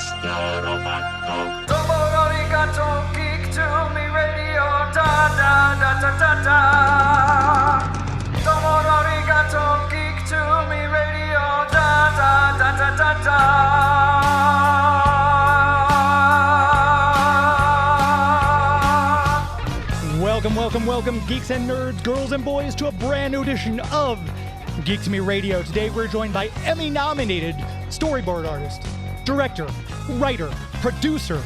Domo arigato, geek to me radio, da da da da da da. Domo arigato, geek to me radio, da da da da da da. Welcome, geeks and nerds, girls and boys, to a brand new edition of Geek to Me Radio. Today we're joined by Emmy-nominated storyboard artist, director, writer, producer,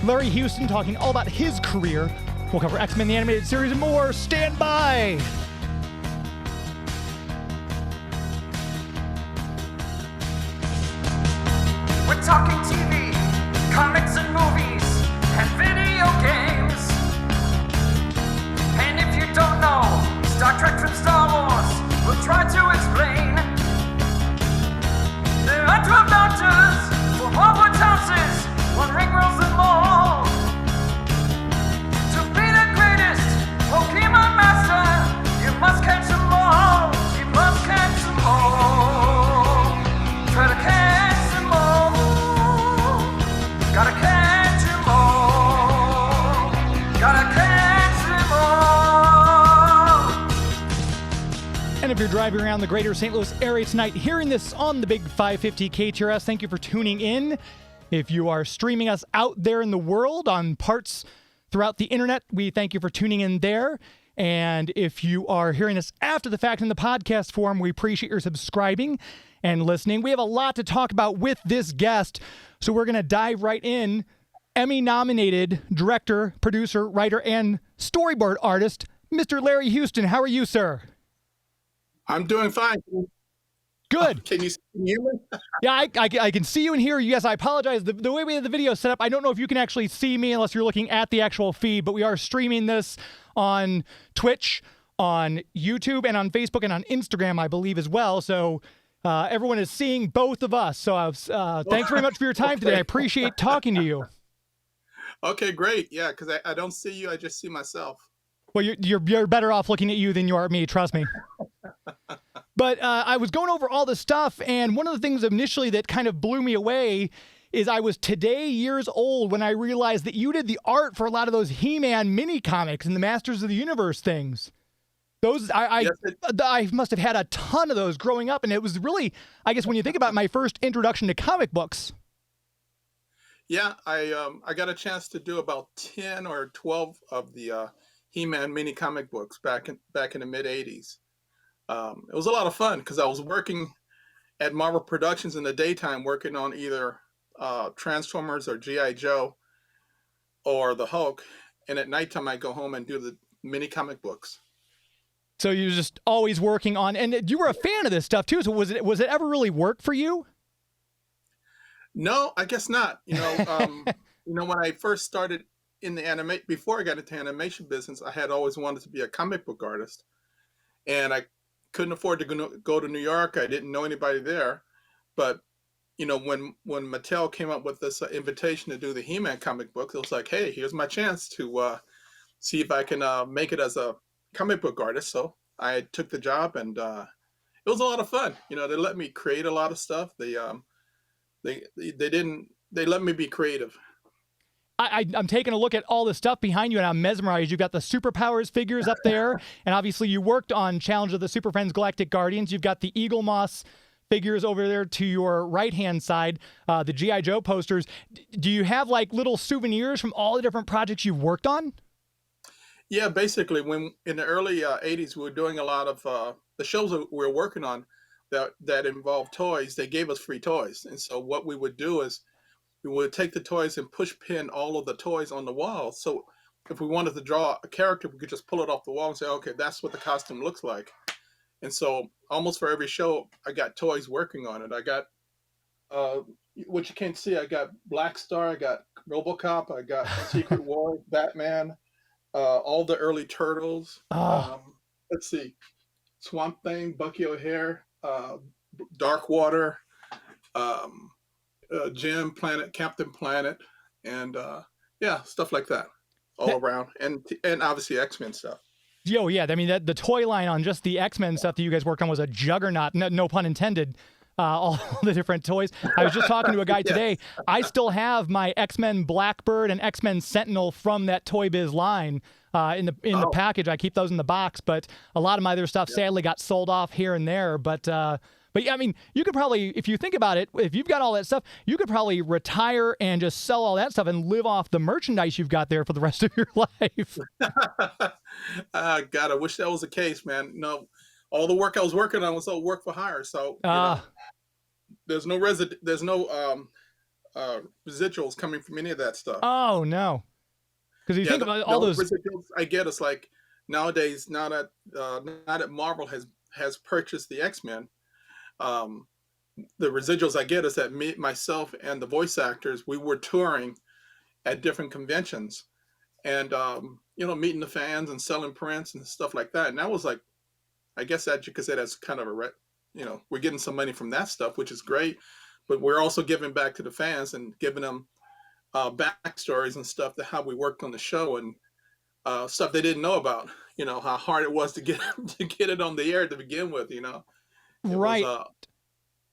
Larry Houston, talking all about his career. We'll cover X-Men the Animated Series and more. Stand by! We're talking TV, comics and movies, and video games. And if you don't know Star Trek from Star Wars, we'll try to explain. There are 12 doctors for Hogwarts houses, one ring rules them all. To be the greatest Pokemon master, you must catch them all. You must catch them all. Try to catch them all. Gotta catch them all. Gotta catch them all. And if you're driving around the greater St. Louis area tonight, hearing this on the big 550 KTRS, thank you for tuning in. If you are streaming us out there in the world on parts throughout the internet, we thank you for tuning in there. And if you are hearing us after the fact in the podcast form, we appreciate your subscribing and listening. We have a lot to talk about with this guest, so we're going to dive right in. Emmy-nominated director, producer, writer, and storyboard artist, Mr. Larry Houston. How are you, sir? I'm doing fine. Good. Can you hear me? Yeah, I can see you and hear you. Yes, I apologize. The way we have the video set up, I don't know if you can actually see me unless you're looking at the actual feed, but we are streaming this on Twitch, on YouTube, and on Facebook, and on Instagram, I believe, as well. So everyone is seeing both of us. So thanks very much for your time today. I appreciate talking to you. Okay, great. Yeah, because I don't see you. I just see myself. Well, you're better off looking at you than you are at me, trust me. But I was going over all this stuff, and one of the things initially that kind of blew me away is I was today years old when I realized that you did the art for a lot of those He-Man mini comics and the Masters of the Universe things. Those I must have had a ton of those growing up, and it was really, I guess, when you think about my first introduction to comic books. Yeah, I got a chance to do about 10 or 12 of the He-Man mini comic books back in the mid '80s. It was a lot of fun because I was working at Marvel Productions in the daytime, working on either Transformers or G.I. Joe or the Hulk, and at nighttime I go home and do the mini comic books. So you're just always working on, and you were a fan of this stuff too. So was it ever really work for you? No, I guess not. When I first started in the before I got into animation business, I had always wanted to be a comic book artist, and I couldn't afford to go to New York. I didn't know anybody there, but when Mattel came up with this invitation to do the He-Man comic book, it was like, hey, here's my chance to see if I can make it as a comic book artist. So I took the job, and it was a lot of fun. They let me create a lot of stuff. They let me be creative. I'm taking a look at all the stuff behind you, and I'm mesmerized. You've got the Superpowers figures up there, and obviously you worked on Challenge of the Super Friends Galactic Guardians. You've got the Eagle Moss figures over there to your right-hand side, the G.I. Joe posters. Do you have like little souvenirs from all the different projects you've worked on? Yeah, basically, when in the early '80s, we were doing a lot of the shows that we were working on that involved toys. They gave us free toys, and so what we would do is we would take the toys and push pin all of the toys on the wall. So if we wanted to draw a character, we could just pull it off the wall and say, okay, that's what the costume looks like. And so almost for every show, I got toys working on it. I got, what you can't see, I got Black Star, I got RoboCop, I got Secret War, Batman, all the early Turtles. Let's see, Swamp Thing, Bucky O'Hare, Darkwater, Jim, Captain Planet, and stuff like that all around, and obviously X-Men stuff. Oh yeah, I mean the toy line on just the X-Men stuff that you guys worked on was a juggernaut. No pun intended. all the different toys. I was just talking to a guy Yes. today. I still have my X-Men Blackbird and X-Men Sentinel from that Toy Biz line in the package. I keep those in the box, but a lot of my other stuff sadly got sold off here and there. But yeah, I mean, you could probably, if you think about it, if you've got all that stuff, you could probably retire and just sell all that stuff and live off the merchandise you've got there for the rest of your life. God, I wish that was the case, man. No, all the work I was working on was all work for hire. So you know, there's no residuals coming from any of that stuff. Oh no. Because you think about all those residuals I get, it's like nowadays, now that Marvel has purchased the X-Men, the residuals I get is that myself and the voice actors, we were touring at different conventions and, you know, meeting the fans and selling prints and stuff like that. And that was like, I guess that you could say that's kind of you know, we're getting some money from that stuff, which is great, but we're also giving back to the fans and giving them backstories and stuff to how we worked on the show and stuff they didn't know about, you know, how hard it was to get it on the air to begin with, you know. Right.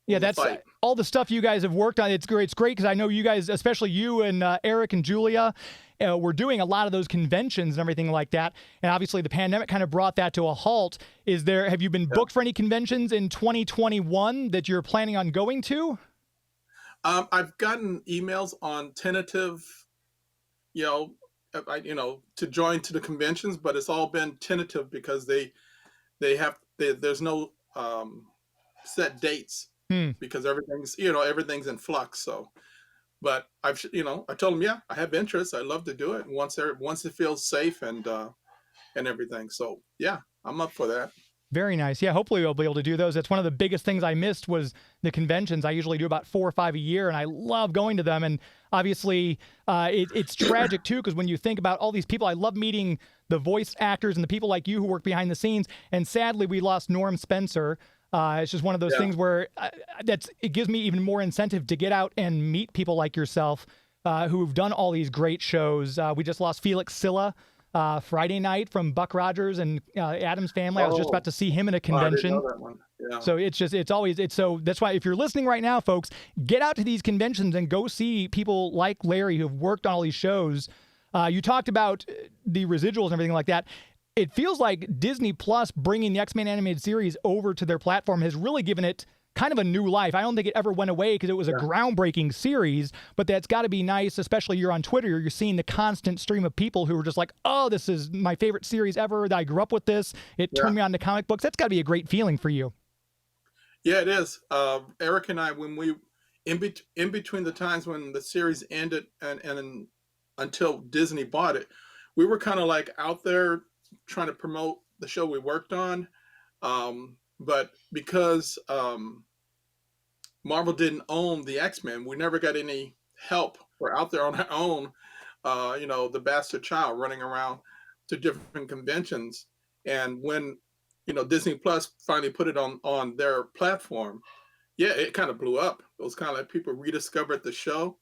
Yeah, that's all the stuff you guys have worked on. It's great. It's great because I know you guys, especially you and Eric and Julia, were doing a lot of those conventions and everything like that. And obviously the pandemic kind of brought that to a halt. Have you been booked for any conventions in 2021 that you're planning on going to? I've gotten emails on tentative, you know, to join to the conventions, but it's all been tentative because there's no set dates because everything's in flux. So, but I told them, yeah, I have interest. I love to do it once it feels safe and everything. So yeah, I'm up for that. Very nice. Yeah, hopefully we'll be able to do those. That's one of the biggest things I missed was the conventions. I usually do about 4 or 5 a year, and I love going to them. And obviously, it's tragic, too, because when you think about all these people, I love meeting the voice actors and the people like you who work behind the scenes. And sadly, we lost Norm Spencer. It's just one of those things where it gives me even more incentive to get out and meet people like yourself who've done all these great shows. We just lost Felix Silla. Friday night from Buck Rogers and Adam's Family. I was just about to see him in a convention. I didn't know that one. Yeah. So that's why if you're listening right now, folks, get out to these conventions and go see people like Larry who've worked on all these shows. You talked about the residuals and everything like that. It feels like Disney Plus bringing the X-Men animated series over to their platform has really given it kind of a new life. I don't think it ever went away because it was a groundbreaking series, but that's got to be nice, especially you're on Twitter. You're seeing the constant stream of people who are just like, oh, this is my favorite series ever. I grew up with this. It turned me on to comic books. That's got to be a great feeling for you. Yeah, it is. Eric and I, when we, in between the times when the series ended and until Disney bought it, we were kind of like out there trying to promote the show we worked on. But because Marvel didn't own the X-Men, we never got any help. We're out there on our own, you know, the bastard child running around to different conventions. And when, you know, Disney Plus finally put it on their platform, yeah, it kind of blew up. It was kind of like people rediscovered the show.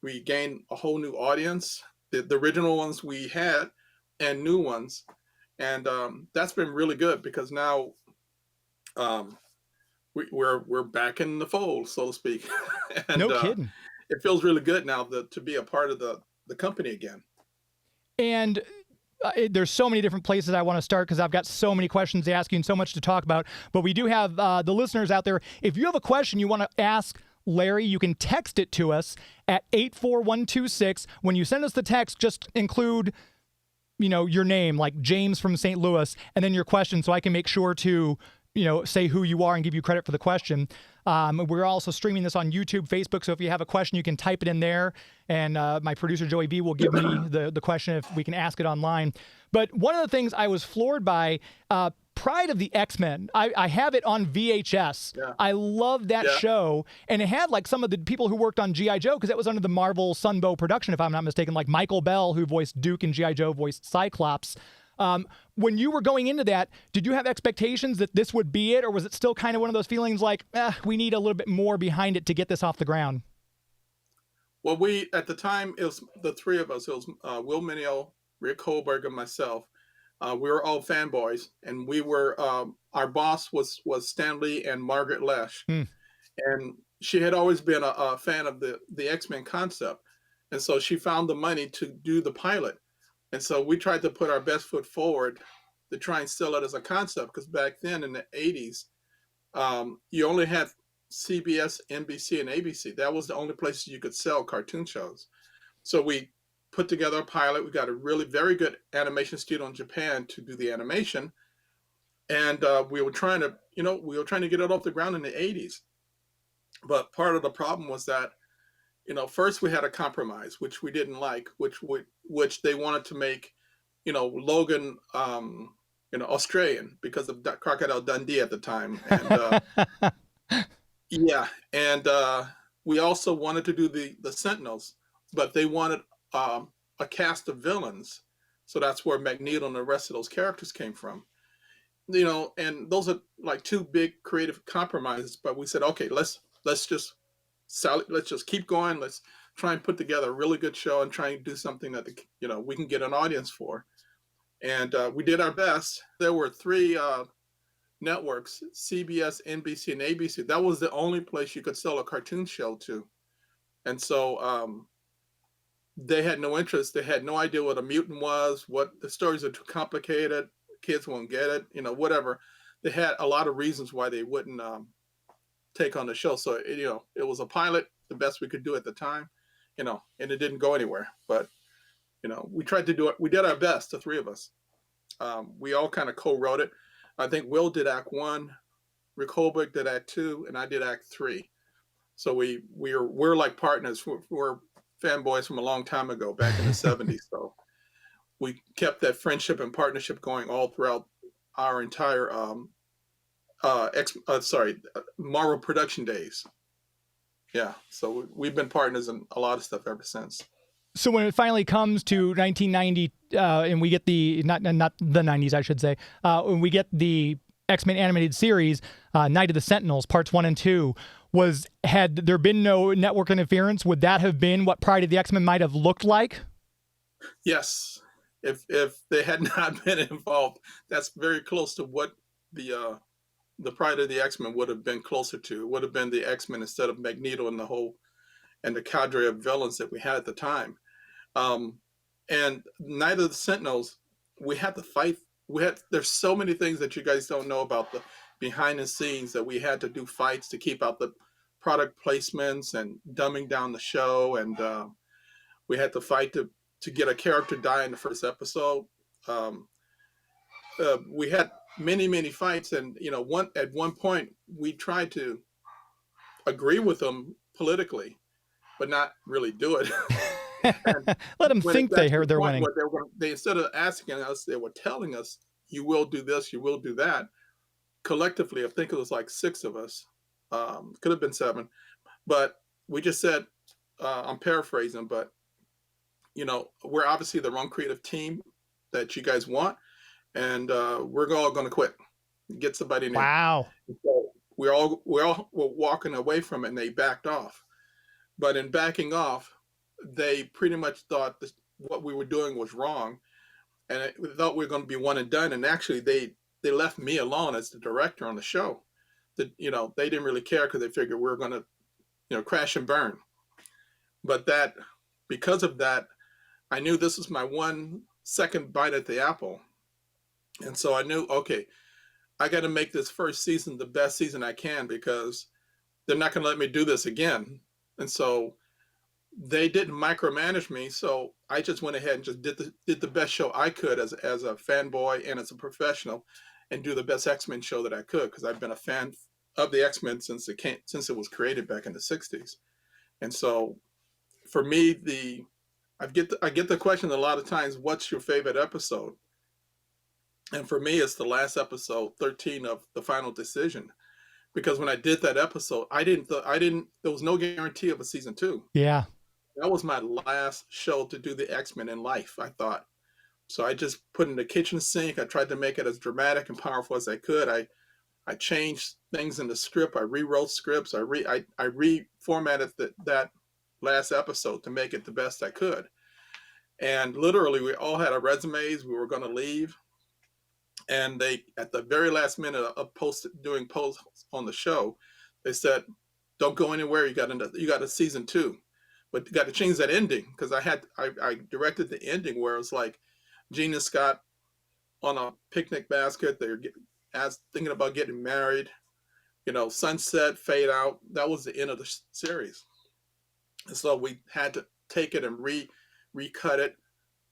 We gained a whole new audience, the original ones we had and new ones. And that's been really good because now we're back in the fold, so to speak. And, no kidding. It feels really good now to be a part of the company again. And there's so many different places I want to start because I've got so many questions to ask you and so much to talk about. But we do have the listeners out there. If you have a question you want to ask Larry, you can text it to us at 84126. When you send us the text, just include, you know, your name, like James from St. Louis, and then your question so I can make sure to, you know, say who you are and give you credit for the question. We're also streaming this on YouTube, Facebook, so if you have a question, you can type it in there, and my producer, Joey B, will give me the question if we can ask it online. But one of the things I was floored by, Pride of the X-Men, I have it on VHS. Yeah. I love that show, and it had like some of the people who worked on G.I. Joe, because that was under the Marvel Sunbow production, if I'm not mistaken, like Michael Bell, who voiced Duke in G.I. Joe, voiced Cyclops. When you were going into that, did you have expectations that this would be it, or was it still kind of one of those feelings like, we need a little bit more behind it to get this off the ground? Well, at the time, it was the three of us. It was Will Mineo, Rick Holberg, and myself. We were all fanboys, and we were, our boss was Stan Lee and Margaret Loesch. and she had always been a fan of the X-Men concept, and so she found the money to do the pilot. And so we tried to put our best foot forward to try and sell it as a concept, because back then in the 80s, you only had CBS, NBC, and ABC. That was the only places you could sell cartoon shows. So we put together a pilot. We got a really very good animation studio in Japan to do the animation, and we were trying to, get it off the ground in the 80s. But part of the problem was that, first we had a compromise, which we didn't like, which they wanted to make, Logan, Australian because of Crocodile Dundee at the time, and yeah, and we also wanted to do the Sentinels, but they wanted a cast of villains, so that's where Magneto and the rest of those characters came from. And those are like two big creative compromises. But we said, okay, let's just keep going. Let's try and put together a really good show and try and do something that we can get an audience for. And we did our best. There were three networks: CBS, NBC, and ABC. That was the only place you could sell a cartoon show to. And so they had no interest. They had no idea what a mutant was, what the stories are too complicated, kids won't get it, whatever. They had a lot of reasons why they wouldn't take on the show. So, it was a pilot, the best we could do at the time, and it didn't go anywhere. But, we tried to do it. We did our best, the three of us. We all kind of co-wrote it. I think Will did Act 1, Rick Holberg did Act 2, and I did Act 3. So we're like partners. We're fanboys from a long time ago, back in the 70s. So we kept that friendship and partnership going all throughout our entire Marvel production days. Yeah, so we've been partners in a lot of stuff ever since. So when it finally comes to 1990, and we get the not the 90s, I should say, when we get the X-Men animated series, Night of the Sentinels, parts 1 and 2, had there been no network interference, would that have been what Pride of the X-Men might have looked like? Yes. If they had not been involved, that's very close to what the Pride of the X-Men would have been closer to. It would have been the X-Men instead of Magneto and the cadre of villains that we had at the time. And Night of the Sentinels, we had to fight. There's so many things that you guys don't know about the behind the scenes, that we had to do fights to keep out the product placements and dumbing down the show. And we had to fight to get a character die in the first episode. We had many fights, and at one point we tried to agree with them politically, but not really do it. Let them think they're winning. They instead of asking us, they were telling us, "You will do this, you will do that." Collectively, I think it was like 6 of us. Could have been 7, but we just said, I'm paraphrasing, but we're obviously the wrong creative team that you guys want, and we're all going to quit, get somebody new. Wow. So we all were walking away from it, and they backed off. But in backing off, they pretty much thought what we were doing was wrong, and we thought we were going to be one and done. And actually, they left me alone as the director on the show. They didn't really care, because they figured we were going to, crash and burn. But because of that, I knew this was my one second bite at the apple. And so I knew, okay, I got to make this first season the best season I can, because they're not going to let me do this again. And so they didn't micromanage me. So I just went ahead and just did the best show I could as a fanboy and as a professional, and do the best X-Men show that I could, because I've been a fan of the X-Men since it was created back in the 60s. And so for me, I get the question a lot of times, what's your favorite episode? And for me, it's the last episode, 13 of The Final Decision, because when I did that episode, there was no guarantee of a season 2. Yeah. That was my last show to do the X-Men in life, I thought. So I just put in the kitchen sink. I tried to make it as dramatic and powerful as I could. I changed things in the script. I rewrote scripts. I reformatted that last episode to make it the best I could. And literally, we all had our resumes. We were going to leave. And they, at the very last minute of doing posts on the show, they said, don't go anywhere. You got a season 2, but you got to change that ending because I directed the ending where it was like Gene and Scott on a picnic basket. They're thinking about getting married. Sunset, fade out. That was the end of the series, and so we had to take it and recut it,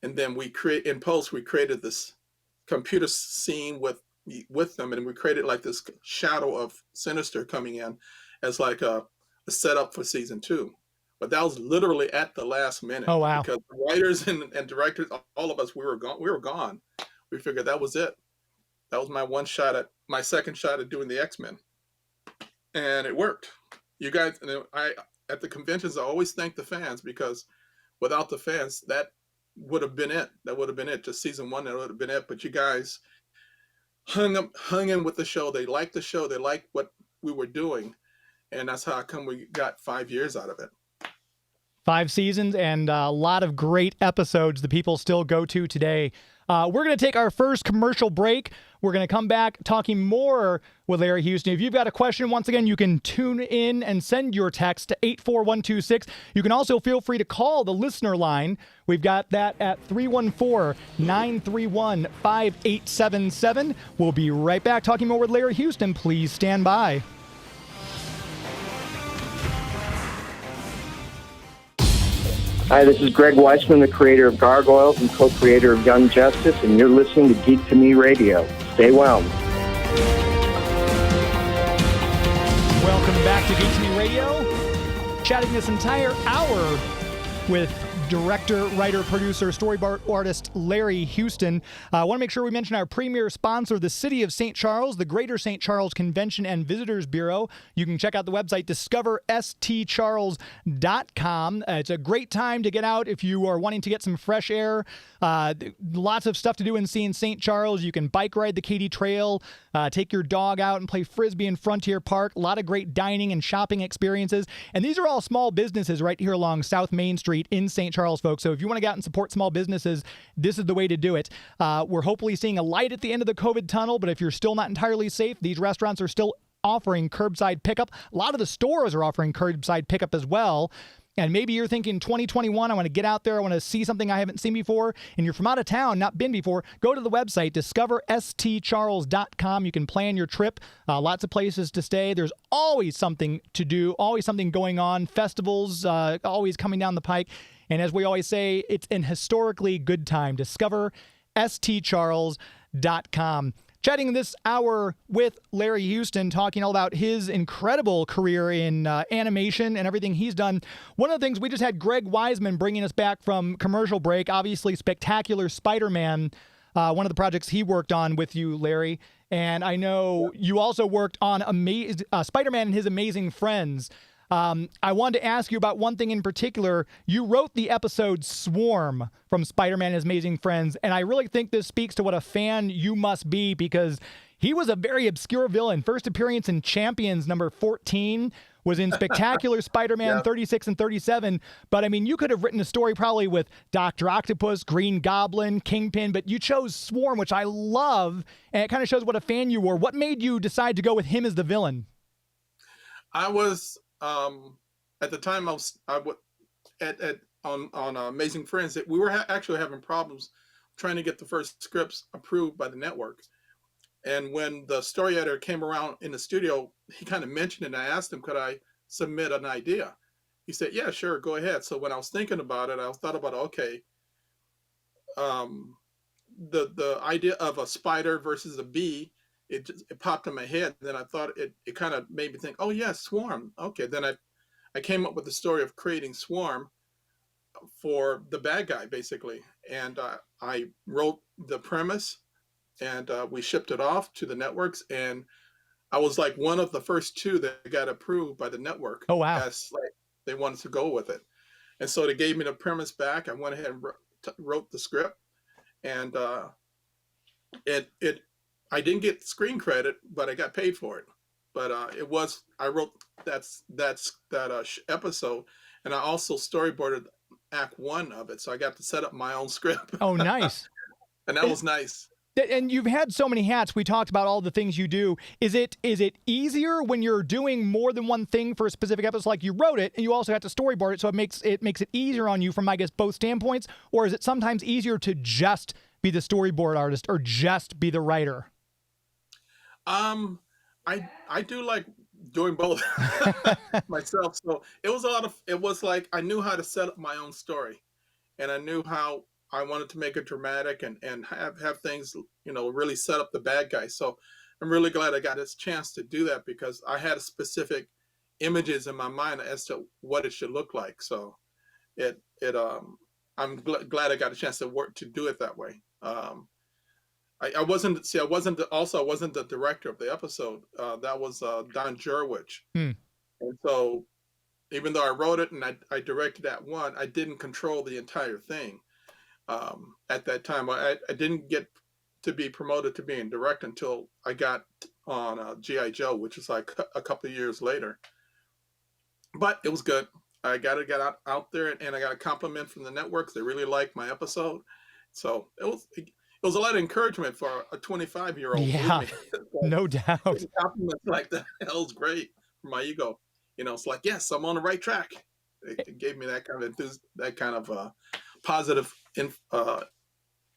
and then we created this computer scene with them, and we created like this shadow of Sinister coming in as like a setup for season 2. But that was literally at the last minute. Oh, wow. Because the writers and directors, all of us, we were gone. We figured that was it. That was my second shot at doing the X-Men. And it worked. You guys, at the conventions, I always thank the fans, because without the fans, that would have been it. That would have been it. Just season 1, that would have been it. But you guys hung in with the show. They liked the show. They liked what we were doing. And that's how come we got 5 years out of it. 5 seasons and a lot of great episodes that people still go to today. We're going to take our first commercial break. We're going to come back talking more with Larry Houston. If you've got a question, once again, you can tune in and send your text to 84126. You can also feel free to call the listener line. We've got that at 314-931-5877. We'll be right back talking more with Larry Houston. Please stand by. Hi, this is Greg Weissman, the creator of Gargoyles and co-creator of Young Justice, and you're listening to Geek to Me Radio. Stay well. Welcome back to Geek to Me Radio. Chatting this entire hour with director, writer, producer, storyboard artist Larry Houston. I want to make sure we mention our premier sponsor, the City of St. Charles, the Greater St. Charles Convention and Visitors Bureau. You can check out the website, discoverstcharles.com. It's a great time to get out if you are wanting to get some fresh air. Lots of stuff to do and see in St. Charles. You can bike ride the Katy Trail, take your dog out and play Frisbee in Frontier Park. A lot of great dining and shopping experiences. And these are all small businesses right here along South Main Street in St. Charles, folks. So if you want to get out and support small businesses, this is the way to do it. We're hopefully seeing a light at the end of the COVID tunnel, but if you're still not entirely safe, these restaurants are still offering curbside pickup. A lot of the stores are offering curbside pickup as well. And maybe you're thinking 2021, I want to get out there, I want to see something I haven't seen before, and you're from out of town, not been before, go to the website, discoverstcharles.com. You can plan your trip, lots of places to stay. There's always something to do, always something going on, festivals always coming down the pike. And as we always say, it's an historically good time. discoverstcharles.com. Chatting this hour with Larry Houston, talking all about his incredible career in animation and everything he's done. One of the things, we just had Greg Weissman bringing us back from commercial break, obviously Spectacular Spider-Man, one of the projects he worked on with you, Larry. And I know you also worked on Spider-Man and His Amazing Friends. I wanted to ask you about one thing in particular. You wrote the episode Swarm from Spider-Man and His Amazing Friends, and I really think this speaks to what a fan you must be, because he was a very obscure villain. First appearance in Champions number 14, was in Spectacular Spider-Man 36 and 37, but I mean, you could have written a story probably with Dr. Octopus, Green Goblin, Kingpin, but you chose Swarm, which I love, and it kind of shows what a fan you were. What made you decide to go with him as the villain? I was... at the time on Amazing Friends, we were actually having problems trying to get the first scripts approved by the network. And when the story editor came around in the studio, he kind of mentioned it, and I asked him, could I submit an idea? He said, yeah, sure, go ahead. So when I was thinking about it, I thought about, okay, the idea of a spider versus a bee, it popped in my head. Then I thought it kind of made me think, oh yeah, Swarm. Okay, then I came up with the story of creating Swarm for the bad guy, basically. And I wrote the premise, and we shipped it off to the networks. And I was like one of the first 2 that got approved by the network. Oh, wow. As like they wanted to go with it. And so they gave me the premise back. I went ahead and wrote the script. And I didn't get screen credit, but I got paid for it. But I wrote that episode, and I also storyboarded Act 1 of it, so I got to set up my own script. Oh, nice. And that was nice. And you've had so many hats. We talked about all the things you do. Is it easier when you're doing more than one thing for a specific episode? Like you wrote it and you also got to storyboard it, so it makes it easier on you from, I guess, both standpoints? Or is it sometimes easier to just be the storyboard artist or just be the writer? I do like doing both myself. So it was like I knew how to set up my own story, and I knew how I wanted to make it dramatic and have things, really set up the bad guy. So I'm really glad I got this chance to do that, because I had specific images in my mind as to what it should look like. So I'm glad I got a chance to do it that way. I wasn't the director of the episode. That was Don Jurwich. And so even though I wrote it and I directed that one, I didn't control the entire thing. At that time, I didn't get to be promoted to being director until I got on G.I. Joe, which is like a couple of years later. But it was good. I got out there, and I got a compliment from the networks. They really liked my episode. So it was a lot of encouragement for a 25-year-old. Yeah, no doubt. Compliments like that was great for my ego. It's like, yes, I'm on the right track. It gave me that kind of positive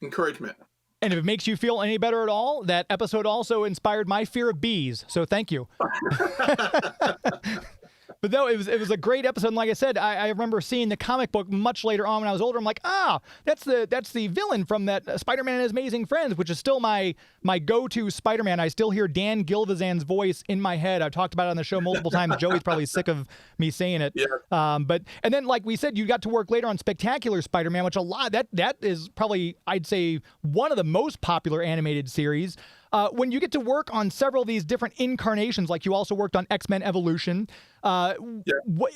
encouragement. And if it makes you feel any better at all, that episode also inspired my fear of bees. So thank you. But no, it was a great episode. And like I said, I remember seeing the comic book much later on when I was older. I'm like, that's the villain from that Spider-Man and His Amazing Friends, which is still my go-to Spider-Man. I still hear Dan Gilvezan's voice in my head. I've talked about it on the show multiple times. Joey's probably sick of me saying it. Yeah. And then, like we said, you got to work later on Spectacular Spider-Man, which that is probably, I'd say, one of the most popular animated series. When you get to work on several of these different incarnations, like you also worked on X-Men Evolution,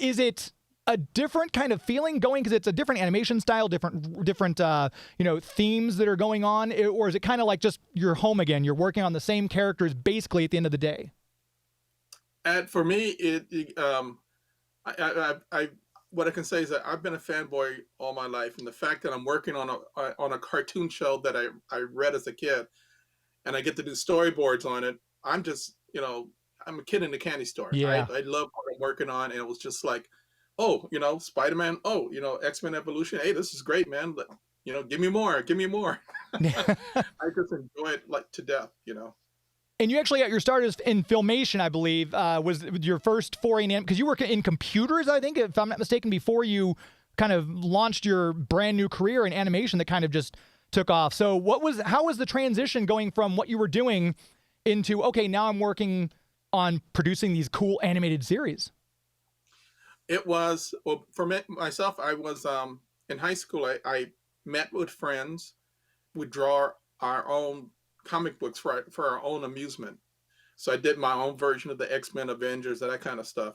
is it a different kind of feeling going, because it's a different animation style, different themes that are going on, or is it kind of like just you're home again? You're working on the same characters basically at the end of the day. And for me, what I can say is that I've been a fanboy all my life, and the fact that I'm working on a cartoon show that I read as a kid, and I get to do storyboards on it, I'm just, I'm a kid in the candy store. Yeah. I love what I'm working on, and it was just like, Spider-Man, X-Men Evolution, hey, this is great, man. Give me more. I just enjoy it like to death, And you actually got your start in Filmation, I believe, was your first foray in, because you work in computers, I think, if I'm not mistaken, before you kind of launched your brand new career in animation that kind of just took off. So how was the transition going from what you were doing into, okay, now I'm working on producing these cool animated series? It was, well, for myself, I was in high school. I met with friends. We'd draw our own comic books for our own amusement. So I did my own version of the X-Men, Avengers, that kind of stuff.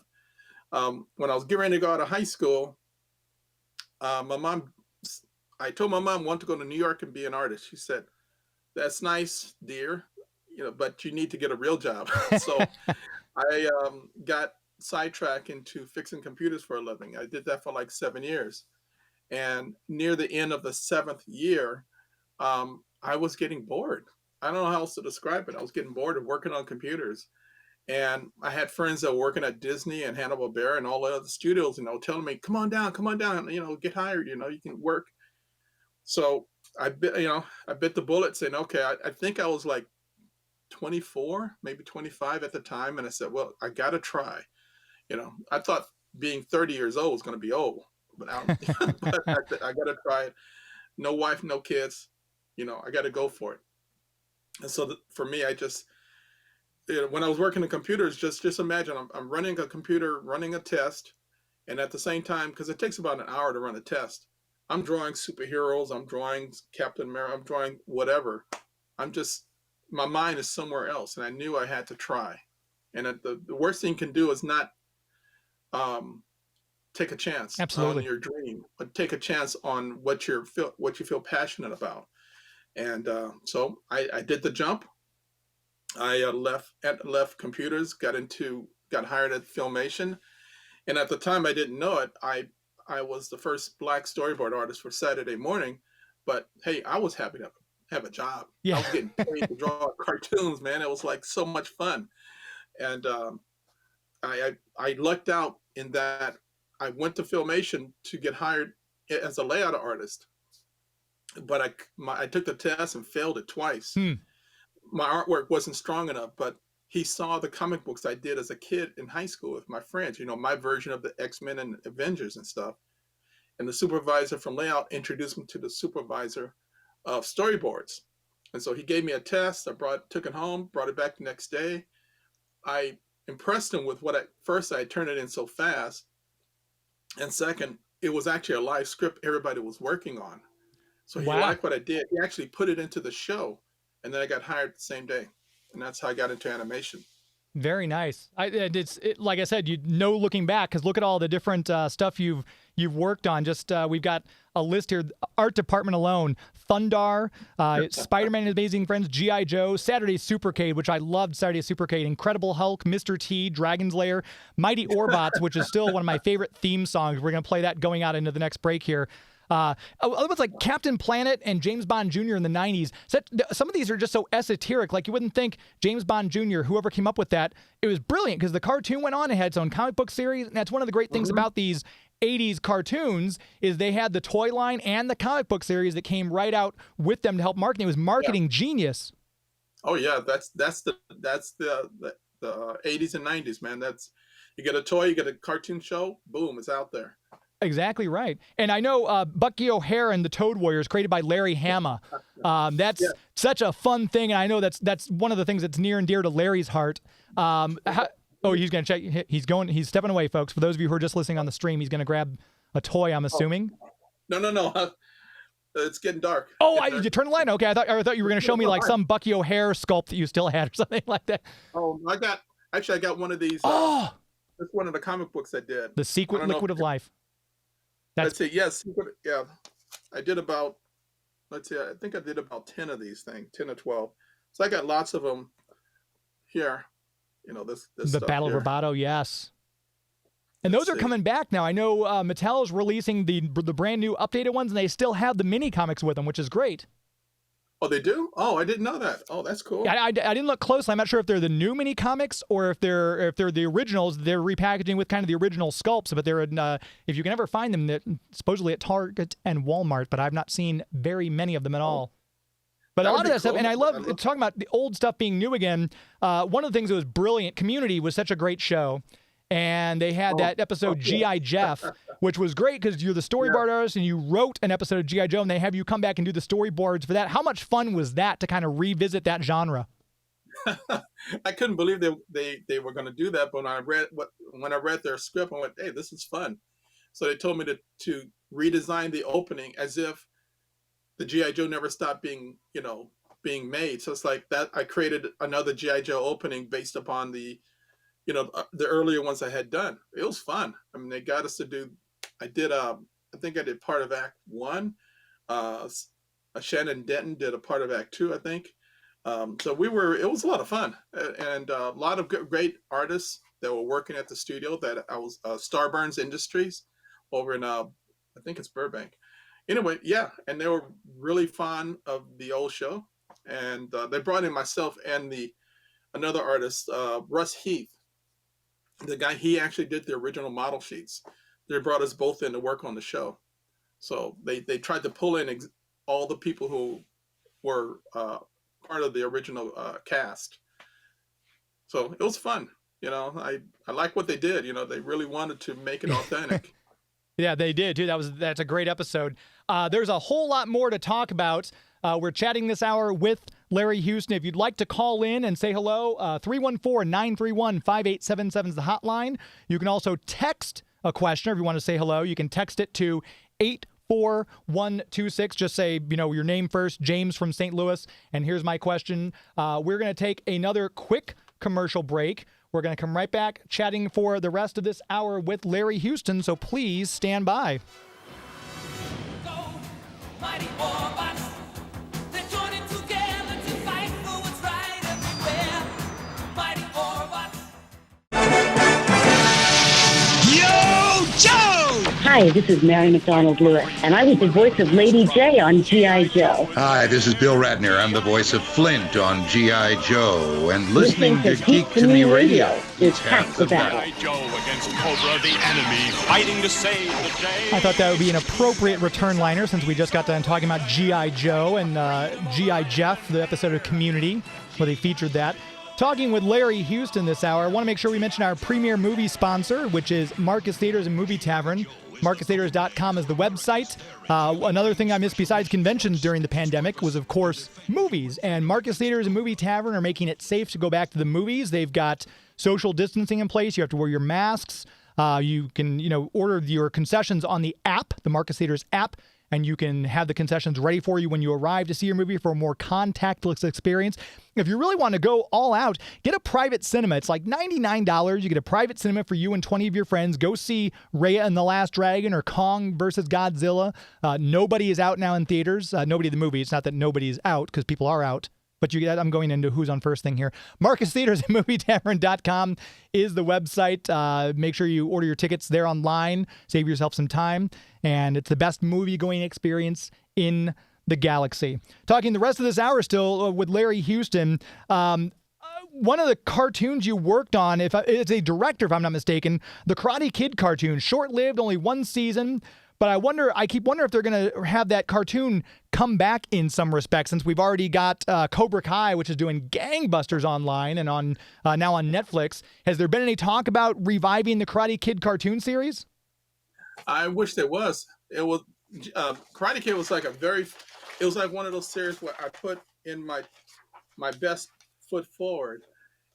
When I was getting ready to go out of high school, I told my mom I wanted to go to New York and be an artist. She said, "That's nice, dear, but you need to get a real job." So I got sidetracked into fixing computers for a living. I did that for like 7 years. And near the end of the 7th year, I was getting bored. I don't know how else to describe it. I was getting bored of working on computers. And I had friends that were working at Disney and Hanna-Barbera and all the other studios, telling me, come on down, get hired, you can work. So I bit the bullet saying, okay, I think I was like 24, maybe 25 at the time. And I said, well, I got to try. I thought being 30 years old was going to be old, but but I got to try it. No wife, no kids, I got to go for it. And so for me, I just, when I was working in computers, just imagine I'm running a computer, running a test. And at the same time, because it takes about an hour to run a test, I'm drawing superheroes, I'm drawing Captain America, I'm drawing whatever. My mind is somewhere else. And I knew I had to try. And the worst thing you can do is not take a chance Absolutely. on your dream, but take a chance on what you feel passionate about. And so I did the jump. I left computers, got hired at Filmation. And at the time I didn't know it, I was the first Black storyboard artist for Saturday Morning. But hey, I was happy have a job. Yeah. I was getting paid to draw cartoons, man. It was like so much fun. And I lucked out in that I went to Filmation to get hired as a layout artist, but I took the test and failed it twice. My artwork wasn't strong enough, but he saw the comic books I did as a kid in high school with my friends, you know, my version of the X-Men and Avengers and stuff. And the supervisor from layout introduced me to the supervisor of storyboards. And so he gave me a test. I took it home, brought it back the next day. I impressed him with first I turned it in so fast. And second, it was actually a live script everybody was working on. So he liked what I did. He actually put it into the show. And then I got hired the same day. And that's how I got into animation. Very nice. Like I said, looking back, because look at all the different stuff you've worked on. Just we've got a list here. Art department alone: Thundar, Spider-Man and His Amazing Friends, G.I. Joe, Saturday's Supercade, which I loved. Saturday's Supercade, Incredible Hulk, Mr. T, Dragon's Lair, Mighty Orbots, which is still one of my favorite theme songs. We're gonna play that going out into the next break here. It was like Captain Planet and James Bond Jr. in the 90s. Some of these are just so esoteric. Like you wouldn't think James Bond Jr., whoever came up with that, it was brilliant because the cartoon went on. It had its own comic book series. And that's one of the great things about these 80s cartoons is they had the toy line and the comic book series that came right out with them to help marketing. It was marketing genius. Oh yeah, that's the 80s and 90s, man. You get a toy, you get a cartoon show, boom, it's out there. Exactly right. And I know Bucky O'Hare and the Toad Warriors, created by Larry Hama. That's such a fun thing, and I know that's one of the things that's near and dear to Larry's heart. He's going to check. He's stepping away, folks. For those of you who are just listening on the stream, he's going to grab a toy, I'm assuming. No. It's getting dark. Oh, you turned the light on. Okay, I thought you were going to show me like some Bucky O'Hare sculpt that you still had or something like that. Oh, I got one of these. That's one of the comic books I did. The Secret Liquid of Life. Let's see. Yes. Yeah. I did about, I think I did about 10 of these things, 10 or 12. So I got lots of them here. You know, this the Battle of Roboto, yes. And those are coming back now. I know Mattel is releasing the brand new updated ones, and they still have the mini comics with them, which is great. Oh, they do? Oh, I didn't know that. Oh, that's cool. I didn't look closely. I'm not sure if they're the new mini comics or if they're the originals. They're repackaging with kind of the original sculpts, but they're in, if you can ever find them, they're supposedly at Target and Walmart, but I've not seen very many of them at all. But a lot of that stuff, and I love talking about the old stuff being new again. One of the things that was brilliant, Community was such a great show. And they had that episode G.I. Jeff, which was great because you're the storyboard artist and you wrote an episode of G.I. Joe, and they have you come back and do the storyboards for that. How much fun was that to kind of revisit that genre? I couldn't believe they were going to do that, but when I read their script, I went, "Hey, this is fun." So they told me to redesign the opening as if the G.I. Joe never stopped being made. So it's like that. I created another G.I. Joe opening based upon the earlier ones I had done. It was fun. I mean, they got us to do, I think I did part of Act 1. Shannon Denton did a part of Act 2, I think. So it was a lot of fun. And a lot of great artists that were working at the studio that I was, Starburns Industries over in, I think it's Burbank. Anyway, yeah. And they were really fond of the old show. And they brought in myself and another artist, Russ Heath. The guy, he actually did the original model sheets. They brought us both in to work on the show. So they tried to pull in all the people who were part of the original cast. So it was fun. I like what they did. They really wanted to make it authentic. Yeah, they did too. That's a great episode. There's a whole lot more to talk about. We're chatting this hour with Larry Houston. If you'd like to call in and say hello, 314-931-5877 is the hotline. You can also text a question if you want to say hello. You can text it to 84126. Just say, your name first, James from St. Louis. And here's my question. We're going to take another quick commercial break. We're going to come right back chatting for the rest of this hour with Larry Houston. So please stand by. Go, mighty Orbots. They're joining together to fight for what's right everywhere. Mighty Orbots. Yo, Joe! Hi, this is Mary McDonald Lewis, and I was the voice of Lady J on G.I. Joe. Hi, this is Bill Ratner. I'm the voice of Flint on G.I. Joe. And listening to Geek to Me Radio is half the battle. G.I. Joe against Cobra, the enemy, fighting to save the day. I thought that would be an appropriate return liner since we just got done talking about G.I. Joe and G.I. Jeff, the episode of Community, where they featured that. Talking with Larry Houston this hour, I want to make sure we mention our premier movie sponsor, which is Marcus Theaters and Movie Tavern. MarcusTheaters.com is the website. Another thing I missed besides conventions during the pandemic was, of course, movies. And Marcus Theaters and Movie Tavern are making it safe to go back to the movies. They've got social distancing in place. You have to wear your masks. You can, order your concessions on the app, the Marcus Theaters app, and you can have the concessions ready for you when you arrive to see your movie for a more contactless experience. If you really want to go all out, get a private cinema. It's like $99. You get a private cinema for you and 20 of your friends. Go see Raya and the Last Dragon or Kong versus Godzilla. Nobody is out now in theaters. Nobody in the movie. It's not that nobody's out because people are out. But I'm going into who's on first thing here. Marcus Theaters and MovieTavern.com is the website. Make sure you order your tickets there online. Save yourself some time. And it's the best movie-going experience in the galaxy. Talking the rest of this hour still with Larry Houston. One of the cartoons you worked on, it's a director, if I'm not mistaken, the Karate Kid cartoon. Short-lived, only one season. But I keep wondering if they're going to have that cartoon come back in some respect, since we've already got Cobra Kai, which is doing gangbusters online and on now on Netflix. Has there been any talk about reviving the Karate Kid cartoon series? I wish there was. It was Karate Kid was like it was like one of those series where I put in my best foot forward,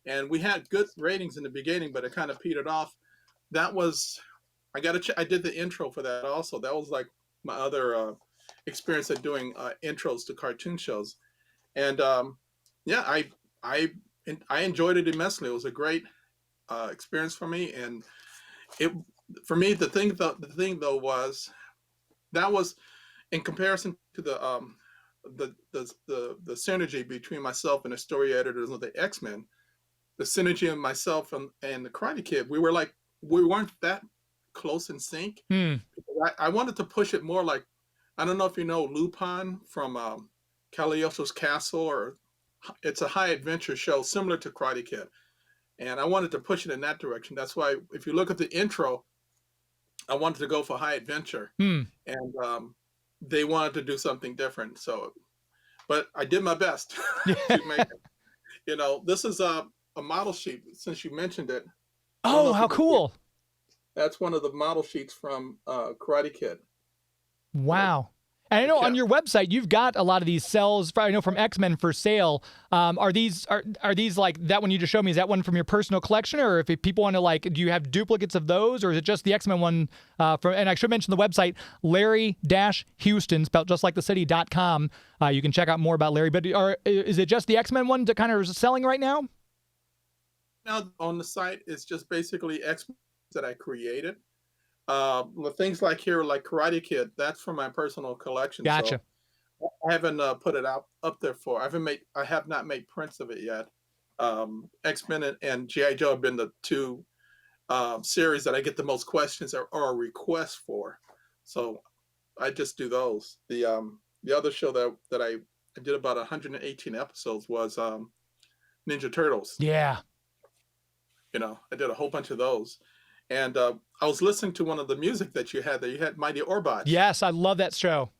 and we had good ratings in the beginning, but it kind of petered off. That was. I did the intro for that also. That was like my other experience at doing intros to cartoon shows, and I enjoyed it immensely. It was a great experience for me, and the thing though was that was in comparison to the synergy between myself and the story editors of the X-Men, the synergy of myself and the Karate Kid. We weren't that close in sync. I wanted to push it more like, I don't know if you know Lupin from Cagliostro's Castle, or it's a high adventure show similar to Karate Kid, and I wanted to push it in that direction. That's why if you look at the intro, I wanted to go for high adventure, and they wanted to do something different. So, but I did my best to make it. This is a model sheet, since you mentioned it. Oh, how cool! That's one of the model sheets from Karate Kid. Wow. And I know on your website, you've got a lot of these cells, I know from X-Men for sale. Are these like that one you just showed me? Is that one from your personal collection? Or if people want to do you have duplicates of those? Or is it just the X-Men one? And I should mention the website, Larry-Houston, spelled just like the city.com. You can check out more about Larry. But is it just the X-Men one that kind of is selling right now? Now on the site, it's just basically X-Men that I created. Things like here, like Karate Kid, that's from my personal collection. Gotcha. So I haven't put it up there for. I have not made prints of it yet. X-Men and G.I. Joe have been the two series that I get the most questions or requests for. So I just do those. The other show that I did about 118 episodes was Ninja Turtles. Yeah. I did a whole bunch of those. And I was listening to one of the music that you had there. You had Mighty Orbots. Yes, I love that show.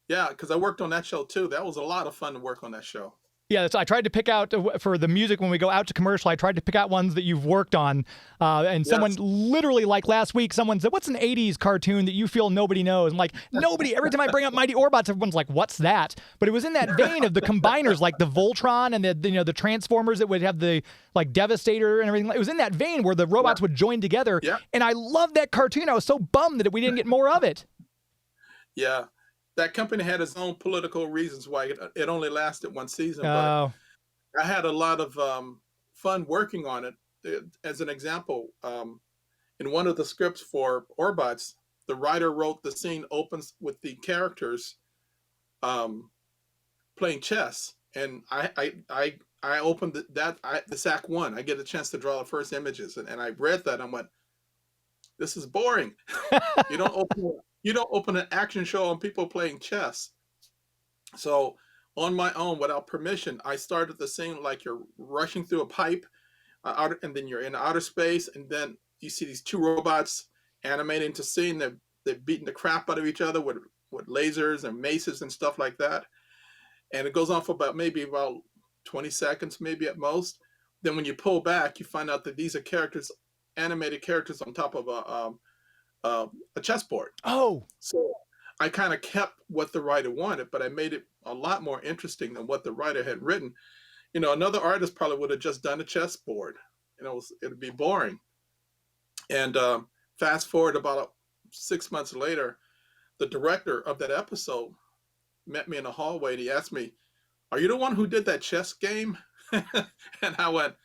Yeah, because I worked on that show too. That was a lot of fun to work on that show. Yeah, I tried to pick out for the music when we go out to commercial. I tried to pick out ones that you've worked on. And someone literally, like last week, someone said, "What's an 80s cartoon that you feel nobody knows?" I'm like, nobody. Every time I bring up Mighty Orbots, everyone's like, "What's that?" But it was in that vein of the combiners, like the Voltron and the Transformers that would have the Devastator and everything. It was in that vein where the robots would join together. Yeah. And I loved that cartoon. I was so bummed that we didn't get more of it. Yeah. That company had its own political reasons why it only lasted one season. Oh. But I had a lot of fun working on it. As an example, in one of the scripts for Orbots, the writer wrote the scene opens with the characters playing chess, and I opened this Act 1. I get a chance to draw the first images, and I read that and I went, this is boring. You don't open an action show on people playing chess. So on my own, without permission, I started the scene like you're rushing through a pipe, and then you're in outer space, and then you see these two robots animating into scene. They're beating the crap out of each other with lasers and maces and stuff like that. And it goes on for maybe about 20 seconds, maybe at most. Then when you pull back, you find out that these are characters, animated characters on top of a chessboard. Oh, so I kind of kept what the writer wanted, but I made it a lot more interesting than what the writer had written. Another artist probably would have just done a chessboard. It'd be boring. And fast forward about 6 months later, the director of that episode met me in the hallway, and he asked me, "Are you the one who did that chess game?" And I went,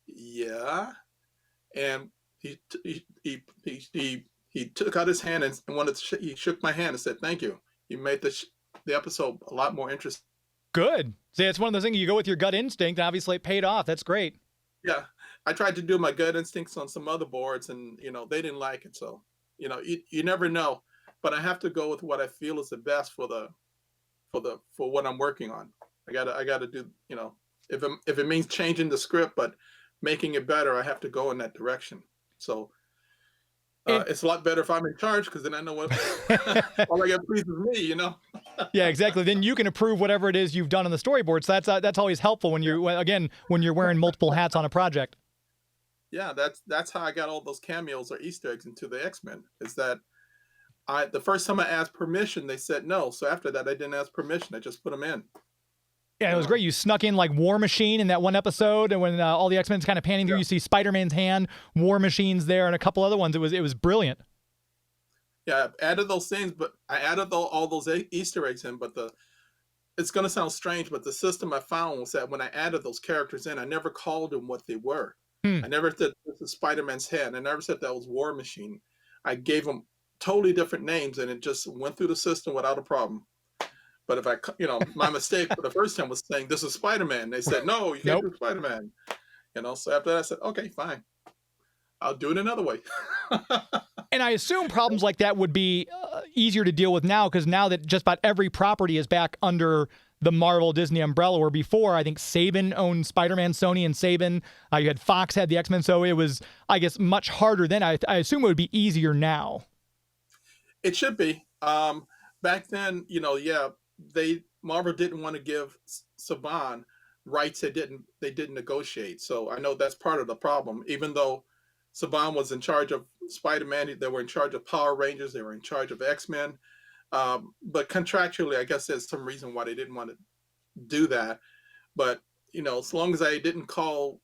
yeah. And he took out his hand and he shook my hand and said, "Thank you. You made the episode a lot more interesting." good. See, it's one of those things you go with your gut instinct, and obviously it paid off. That's great. Yeah, I tried to do my gut instincts on some other boards, and they didn't like it. So you never know, but I have to go with what I feel is the best for what I'm working on. I gotta do, if it means changing the script but making it better, I have to go in that direction. So it's a lot better if I'm in charge, because then I know what all I got pleases me, Yeah, exactly. Then you can approve whatever it is you've done on the storyboard. So that's always helpful when you're wearing multiple hats on a project. Yeah, that's how I got all those cameos or Easter eggs into the X-Men. Is that the first time I asked permission, they said no. So after that, I didn't ask permission. I just put them in. Yeah, it was great. You snuck in like War Machine in that one episode, and when all the X-Men's kind of panning through, you see Spider-Man's hand, War Machine's there, and a couple other ones. It was brilliant. Yeah, I added those things, but I added all those Easter eggs in. But it's going to sound strange, but the system I found was that when I added those characters in, I never called them what they were. I never said this is Spider-Man's head. I never said that was War Machine. I gave them totally different names, and it just went through the system without a problem. But if my mistake for the first time was saying this is Spider-Man. They said, no, you can't do Spider-Man. So after that, I said, okay, fine. I'll do it another way. And I assume problems like that would be easier to deal with now, because now that just about every property is back under the Marvel Disney umbrella, where before I think Saban owned Spider-Man, Sony and Saban. You had Fox had the X-Men, so it was, I guess, much harder then. I assume it would be easier now. It should be. Back then, Marvel didn't want to give Saban rights they didn't negotiate. So I know that's part of the problem. Even though Saban was in charge of Spider-Man, they were in charge of Power Rangers, they were in charge of X-Men. But contractually, I guess there's some reason why they didn't want to do that. But as long as I didn't call,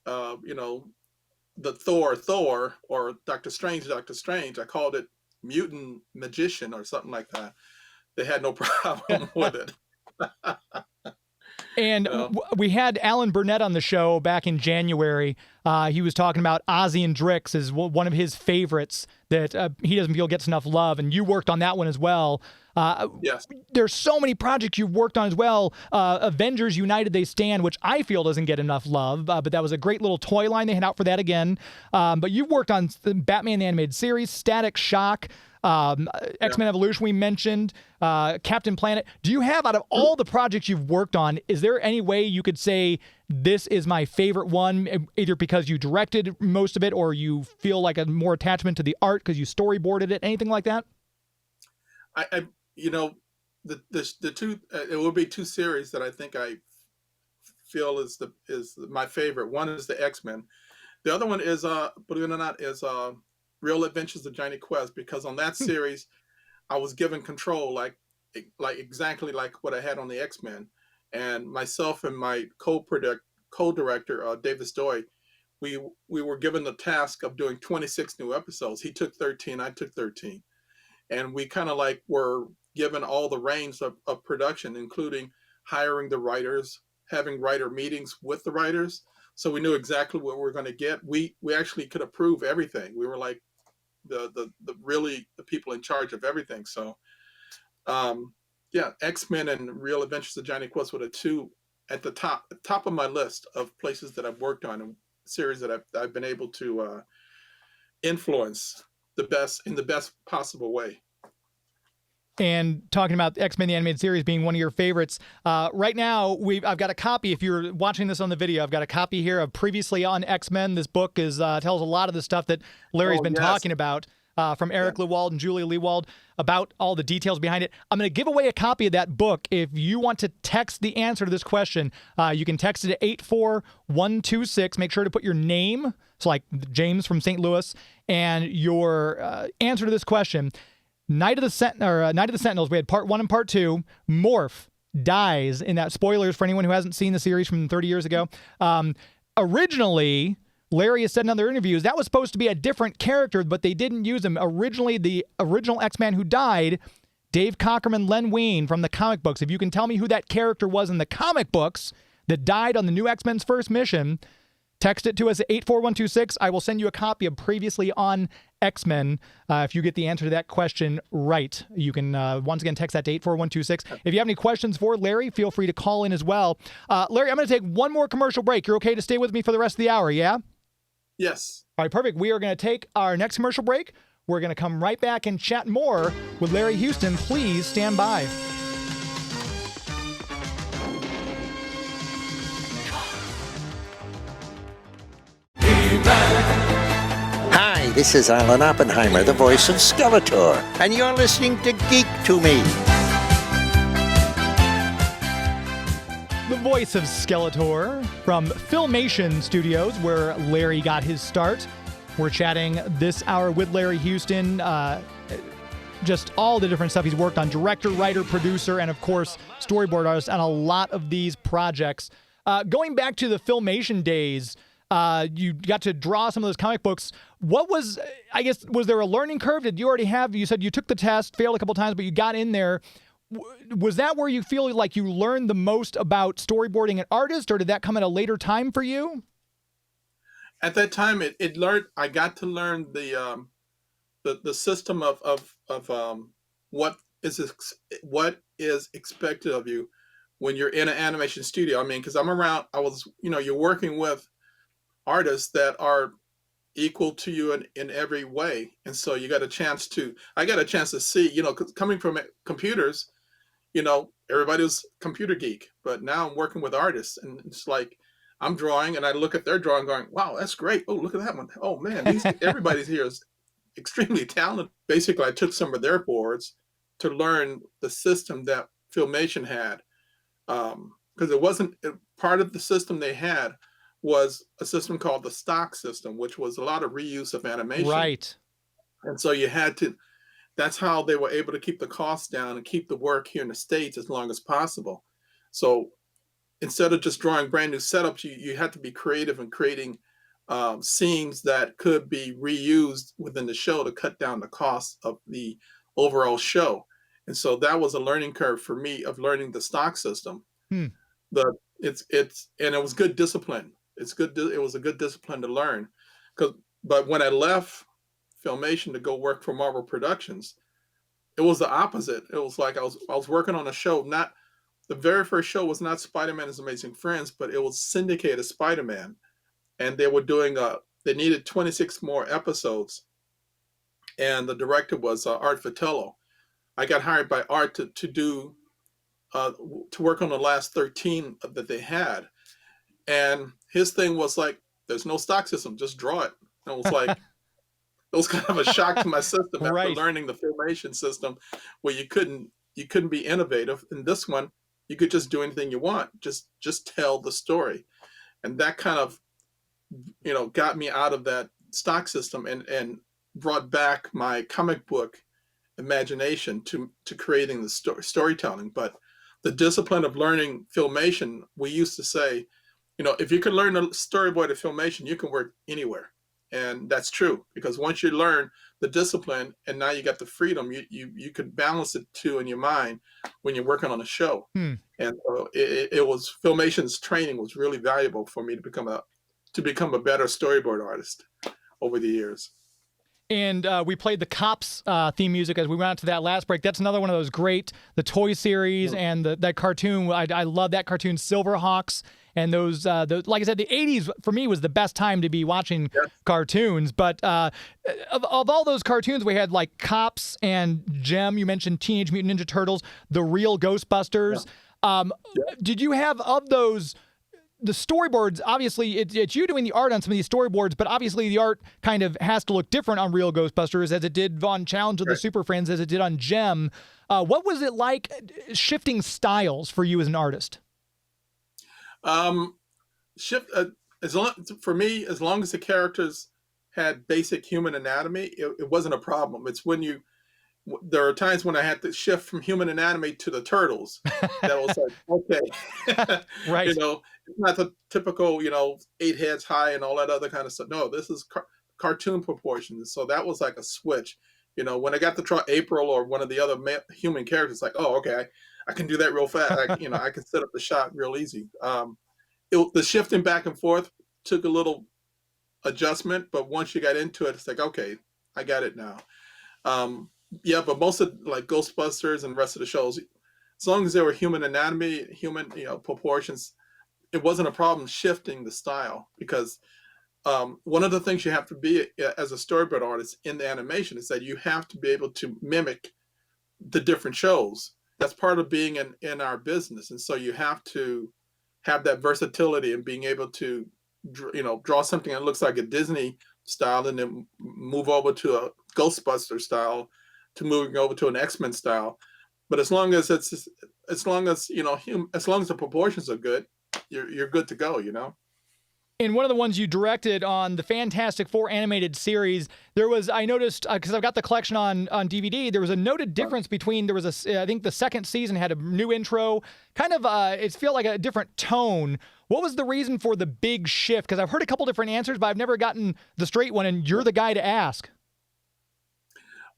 the Thor or Doctor Strange, I called it Mutant Magician or something like that. They had no problem with it. And we had Alan Burnett on the show back in January. He was talking about Ozzy and Drix as one of his favorites that he doesn't feel gets enough love. And you worked on that one as well. Yes. There's so many projects you've worked on as well. Avengers United They Stand, which I feel doesn't get enough love, but that was a great little toy line they had out for that again. But you've worked on the Batman the Animated Series, Static Shock, X-Men Evolution we mentioned, Captain Planet. Do you have, out of all the projects you've worked on, is there any way you could say this is my favorite one, either because you directed most of it or you feel like a more attachment to the art because you storyboarded it, anything like that? The two, it will be two series that I think I feel is my favorite. One is the X-Men. The other one is, believe it or not, is Real Adventures of Johnny Quest, because on that series, I was given control, like exactly like what I had on the X-Men, and myself and my co-director Davis Doy, we were given the task of doing 26 new episodes. He took 13, I took 13, and we kind of were given all the reins of production, including hiring the writers, having writer meetings with the writers, so we knew exactly what we were going to get. We actually could approve everything. We were like the people in charge of everything. So X-Men and Real Adventures of Johnny Quest were the two at the top of my list of places that I've worked on and series that I've been able to influence in the best possible way. And talking about X-Men the Animated Series being one of your favorites, right now I've got a copy. If you're watching this on the video, I've got a copy here of Previously on X-Men. This book tells a lot of the stuff that Larry's been talking about, from Eric Lewald and Julia Lewald, about all the details behind it. I'm going to give away a copy of that book. If you want to text the answer to this question, you can text it to 84126. Make sure to put your name, so like James from St. Louis, and your answer to this question. Night of the Sentinels, we had part 1 and part 2. Morph dies in that. Spoilers for anyone who hasn't seen the series from 30 years ago. Originally, Larry has said in other interviews, that was supposed to be a different character, but they didn't use him. Originally, the original X-Man who died, Dave Cockerman, Len Wein from the comic books. If you can tell me who that character was in the comic books that died on the new X-Men's first mission, text it to us at 84126. I will send you a copy of Previously on X-Men if you get the answer to that question right. You can, once again, text that to 84126. If you have any questions for Larry, feel free to call in as well. Larry, I'm going to take one more commercial break. You're okay to stay with me for the rest of the hour, yeah? Yes. All right, perfect. We are going to take our next commercial break. We're going to come right back and chat more with Larry Houston. Please stand by. Hi, this is Alan Oppenheimer, the voice of Skeletor, and you're listening to Geek to Me. The voice of Skeletor from Filmation Studios, where Larry got his start. We're chatting this hour with Larry Houston, just all the different stuff he's worked on, director, writer, producer, and of course, storyboard artist on a lot of these projects. Going back to the Filmation days, you got to draw some of those comic books. What was there a learning curve? Did you already have, you said you took the test, failed a couple times, but you got in there. Was that where you feel like you learned the most about storyboarding an artist, or did that come at a later time for you? At that time, I got to learn the system of what is expected of you when you're in an animation studio. I mean, because you're working with artists that are equal to you in every way, and so I got a chance to see, coming from computers, everybody was computer geek, but now I'm working with artists, and it's like I'm drawing and I look at their drawing going, wow, that's great. Oh, look at that one. Oh man, everybody's here is extremely talented. Basically, I took some of their boards to learn the system that Filmation had, because it wasn't part of the system they had was a system called the stock system, which was a lot of reuse of animation. Right. And so that's how they were able to keep the costs down and keep the work here in the States as long as possible. So instead of just drawing brand new setups, you had to be creative in creating scenes that could be reused within the show to cut down the cost of the overall show. And so that was a learning curve for me of learning the stock system. And it was good discipline. It was a good discipline to learn. But when I left Filmation to go work for Marvel Productions, it was the opposite. It was like I was working on a show. Not the very first show was not Spider-Man and His Amazing Friends, but it was syndicated Spider-Man, and they were doing they needed 26 more episodes, and the director was Art Vitello. I got hired by Art to work on the last 13 that they had, and his thing was like, "There's no stock system, just draw it." And it was like. It was kind of a shock to my system after learning the Filmation system, where you couldn't be innovative. In this one, you could just do anything you want, just tell the story, and that kind of, got me out of that stock system and brought back my comic book imagination to creating the storytelling. But the discipline of learning Filmation, we used to say, if you can learn a storyboard of Filmation, you can work anywhere. And that's true, because once you learn the discipline and now you got the freedom, you could balance it too in your mind when you're working on a show. And so it was Filmation's training was really valuable for me to become a better storyboard artist over the years. And we played the Cops theme music as we went out to that last break. That's another one of those great, the Toy series and that cartoon. I love that cartoon, Silverhawks. And those like I said, the 80s for me was the best time to be watching cartoons. But of all those cartoons, we had like Cops and Gem. You mentioned Teenage Mutant Ninja Turtles, the real Ghostbusters. Did you have of those? The storyboards, obviously, it's you doing the art on some of these storyboards, but obviously the art kind of has to look different on Real Ghostbusters as it did on Challenge of the Super Friends, as it did on Gem. What was it like shifting styles for you as an artist? For me, as long as the characters had basic human anatomy, it wasn't a problem. It's when there are times when I had to shift from human anatomy to the turtles. That was like, okay, right. It's not the typical, 8 heads high and all that other kind of stuff. No, this is cartoon proportions. So that was like a switch. When I got to draw April or one of the other human characters, like, oh, okay, I can do that real fast. I can set up the shot real easy. The shifting back and forth took a little adjustment, but once you got into it, it's like, okay, I got it now. But most of like Ghostbusters and the rest of the shows, as long as they were human anatomy, human, proportions, it wasn't a problem shifting the style, because one of the things you have to be as a storyboard artist in the animation is that you have to be able to mimic the different shows. That's part of being in our business. And so you have to have that versatility and being able to, draw something that looks like a Disney style and then move over to a Ghostbuster style, to moving over to an X-Men style. But as long as the proportions are good, you're good to go, In one of the ones you directed on the Fantastic Four animated series, I noticed, because I've got the collection on DVD, there was a noted difference between, I think the second season had a new intro, kind of, it felt like a different tone. What was the reason for the big shift? Because I've heard a couple different answers, but I've never gotten the straight one, and you're the guy to ask.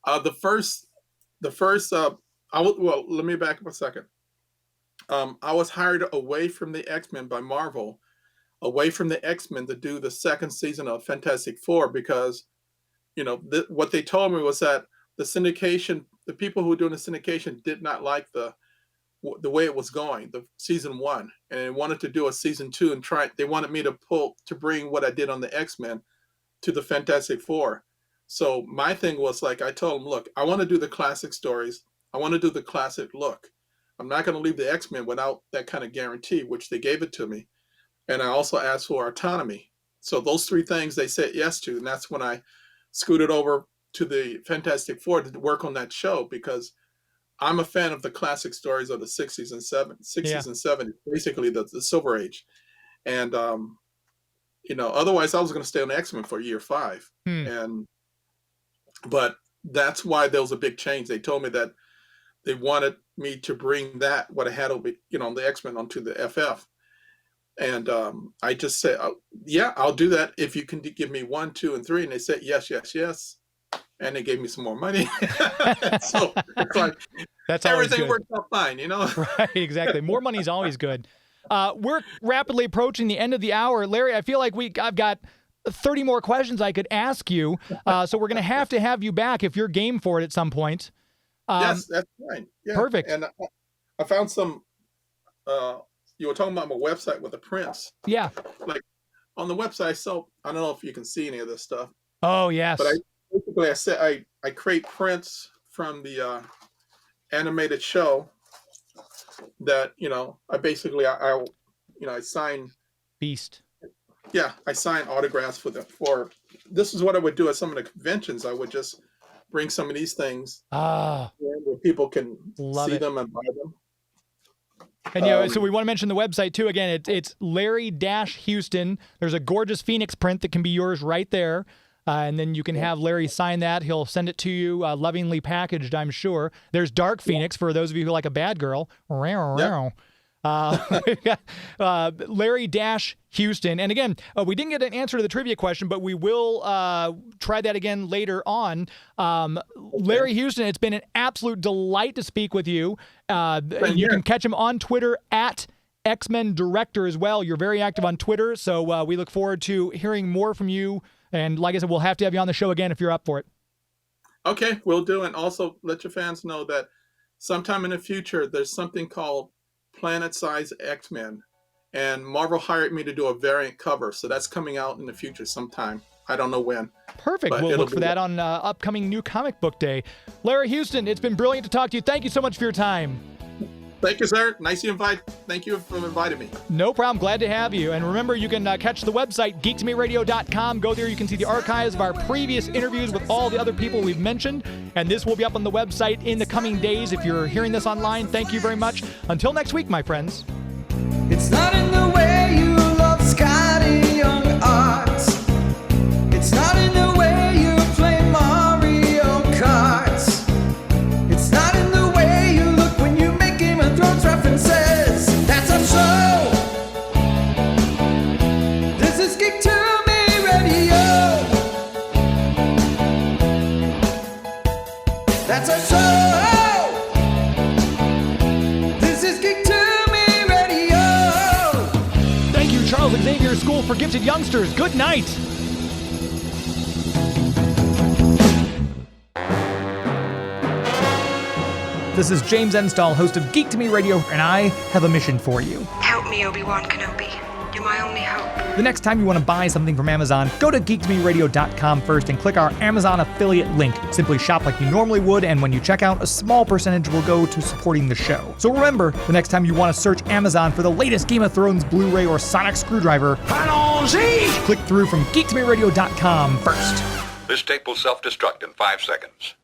Let me back up a second. I was hired away from the X-Men by Marvel, away from the X-Men, to do the second season of Fantastic Four, because, what they told me was that the people who were doing the syndication did not like the way it was going, the season 1, and they wanted to do a season 2 and they wanted me to bring what I did on the X-Men to the Fantastic Four. So my thing was like, I told them, look, I want to do the classic stories. I want to do the classic look. I'm not going to leave the X-Men without that kind of guarantee, which they gave it to me. And I also asked for autonomy. So those 3 things they said yes to. And that's when I scooted over to the Fantastic Four to work on that show, because I'm a fan of the classic stories of the 60s and 70s, basically the Silver Age. And, otherwise I was going to stay on the X-Men for year 5. But that's why there was a big change. They told me that they wanted me to bring what I had over, on the X-Men onto the FF. And I just said, I'll do that if you can give me 1, 2, and 3. And they said, yes, yes, yes. And they gave me some more money. So it's like, that's everything worked out fine, Right, exactly. More money is always good. We're rapidly approaching the end of the hour. Larry, I feel like I've got 30 more questions I could ask you. So we're going to have you back if you're game for it at some point. Yes, that's fine. Yeah. Perfect. And I found some, you were talking about my website with the prints. Yeah. Like on the website, so I don't know if you can see any of this stuff. Oh, yes. But I create prints from the animated show that, I sign. Beast. Yeah, I sign autographs for this is what I would do at some of the conventions. I would just bring some of these things where people can see them and buy them. And so we want to mention the website too. Again, it's Larry-Houston. There's a gorgeous Phoenix print that can be yours right there. And then you can have Larry sign that. He'll send it to you lovingly packaged, I'm sure. There's Dark Phoenix for those of you who like a bad girl. Yep. We've got Larry-Houston. And again, we didn't get an answer to the trivia question, but we will try that again later on. Larry Houston, it's been an absolute delight to speak with you. You can catch him on Twitter at X-Men Director as well. You're very active on Twitter, so we look forward to hearing more from you. And like I said, we'll have to have you on the show again if you're up for it. Okay, we'll do. And also let your fans know that sometime in the future, there's something called Planet Size X-Men. and Marvel hired me to do a variant cover. So that's coming out in the future sometime. I don't know when. Perfect. But We'll it'll look for be- that on upcoming New Comic Book Day. Larry Houston, it's been brilliant to talk to you. Thank you so much for your time. Thank you, sir. Nice you invite. Thank you for inviting me. No problem. Glad to have you. And remember, you can catch the website, geektomeradio.com. Go there. You can see the archives of our previous interviews with all the other people we've mentioned. And this will be up on the website in the coming days. If you're hearing this online, thank you very much. Until next week, my friends. It's not in the way you love Scotty Young arts. It's not in the way you play Mario Karts. It's not in the way you look when you make Game of Thrones references. That's our show. This is Geek to Me Radio. That's our show. This is Geek to Me Radio. Thank you, Charles Xavier School for Gifted Youngsters. Good night. This is James Enstall, host of Geek to Me Radio, and I have a mission for you. Help me, Obi-Wan Kenobi. You're my only hope. The next time you want to buy something from Amazon, go to geektomeradio.com first and click our Amazon affiliate link. Simply shop like you normally would, and when you check out, a small percentage will go to supporting the show. So remember, the next time you want to search Amazon for the latest Game of Thrones Blu-ray or Sonic screwdriver, click through from geektomeradio.com first. This tape will self-destruct in 5 seconds.